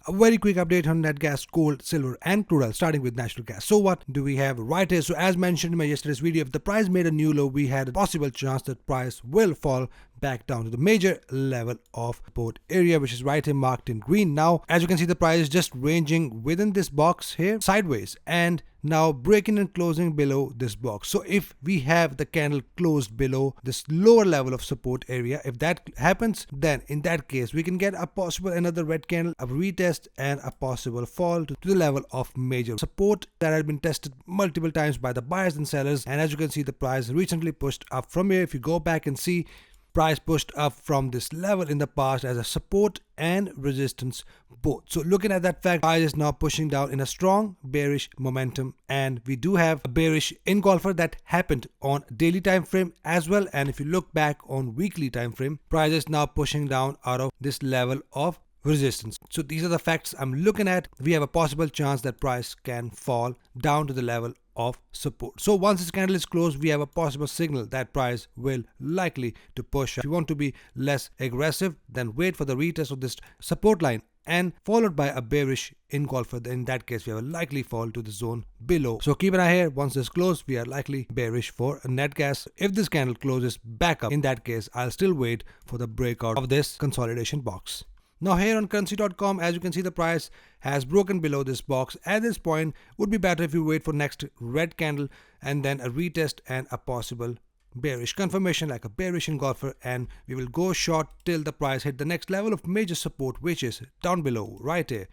A very quick update on net gas, gold, silver and crude oil, starting with natural gas. So what do we have right here? So as mentioned in my yesterday's video, if the price made a new low, we had a possible chance that price will fall back down to the major level of support area, which is right here marked in green. Now as you can see, the price is just ranging within this box here sideways and now breaking and closing below this box. So if we have the candle closed below this lower level of support area, if that happens, then in that case we can get a possible another red candle, a retest and a possible fall to the level of major support that had been tested multiple times by the buyers and sellers. And as you can see, the price recently pushed up from here. If you go back and see, price pushed up from this level in the past as a support and resistance both. So looking at that fact, price is now pushing down in a strong bearish momentum, and we do have a bearish engulfer that happened on daily time frame as well. And if you look back on weekly time frame, price is now pushing down out of this level of resistance. So these are the facts I'm looking at. We have a possible chance that price can fall down to the level of support. So once this candle is closed, we have a possible signal that price will likely to push. If you want to be less aggressive, then wait for the retest of this support line and followed by a bearish engulfer. In that case, we have a likely fall to the zone below. So keep an eye here. Once this closed, we are likely bearish for a net gas. If this candle closes back up, in that case, I'll still wait for the breakout of this consolidation box. Now here on currency.com, as you can see, the price has broken below this box. At this point, would be better if you wait for next red candle and then a retest and a possible bearish confirmation like a bearish engulfer, and we will go short till the price hit the next level of major support, which is down below right here.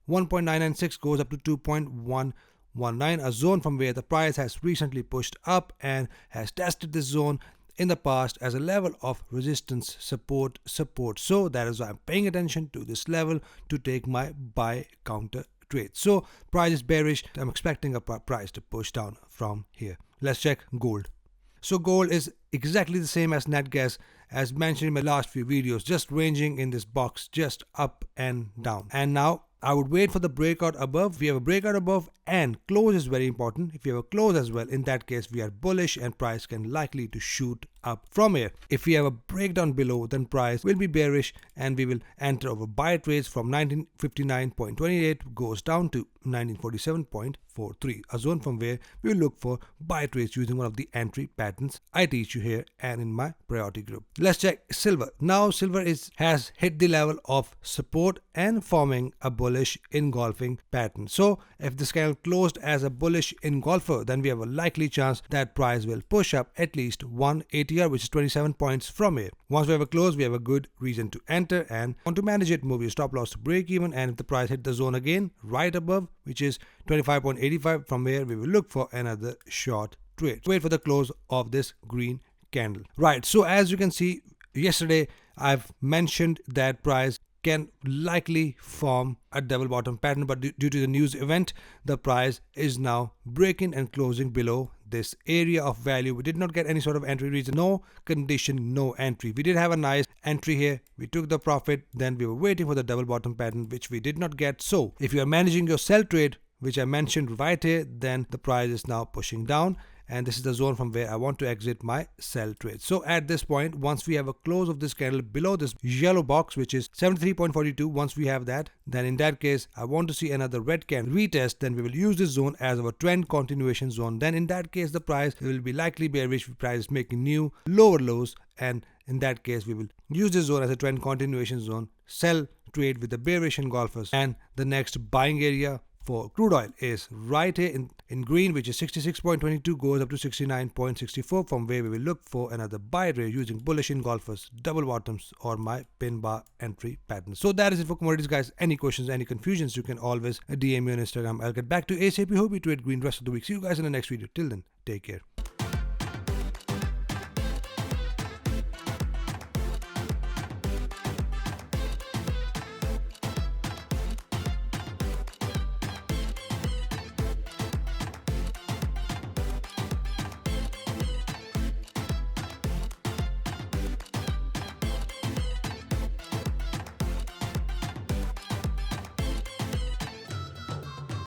1.996 goes up to 2.119, a zone from where the price has recently pushed up and has tested this zone in the past as a level of resistance, support. So that is why I'm paying attention to this level to take my buy counter trade. So price is bearish. I'm expecting a price to push down from here. Let's check gold. So gold is exactly the same as net gas as mentioned in my last few videos, just ranging in this box, just up and down. And now I would wait for the breakout above. If we have a breakout above and close is very important. If you have a close as well, in that case we are bullish and price can likely to shoot up from here. If we have a breakdown below, then price will be bearish and we will enter over buy trades from 1959.28 goes down to 1947.43, a zone from where we will look for buy trades using one of the entry patterns I teach you here and in my priority group. Let's check silver. Now silver has hit the level of support and forming a bullish engulfing pattern. So if this candle closed as a bullish engulfer, then we have a likely chance that price will push up at least 1 ATR, which is 27 points from here. Once we have a close, we have a good reason to enter and want to manage it. Move your stop loss to break even, and if the price hit the zone again right above, which is 25.85, from here we will look for another short trade. Wait for the close of this green candle. Right, so as you can see, yesterday I've mentioned that price can likely form a double bottom pattern, but due to the news event, the price is now breaking and closing below this area of value. We did not get any sort of entry reason, no condition, no entry. We did have a nice entry here, we took the profit, then we were waiting for the double bottom pattern, which we did not get. So if you are managing your sell trade, which I mentioned right here, then the price is now pushing down, and this is the zone from where I want to exit my sell trade. So at this point, once we have a close of this candle below this yellow box, which is 73.42, once we have that, then in that case I want to see another red candle retest. Then we will use this zone as our trend continuation zone. Then in that case the price will be likely bearish. Price is making new lower lows, and in that case we will use this zone as a trend continuation zone, sell trade with the bearish engulfers. And the next buying area for crude oil is right here in green, which is 66.22 goes up to 69.64, from where we will look for another buy trade using bullish engulfers, double bottoms or my pin bar entry pattern. So that is it for commodities, guys. Any questions, any confusions, you can always DM me on Instagram. I'll get back to you ASAP. Hope you trade green rest of the week. See you guys in the next video. Till then, take care.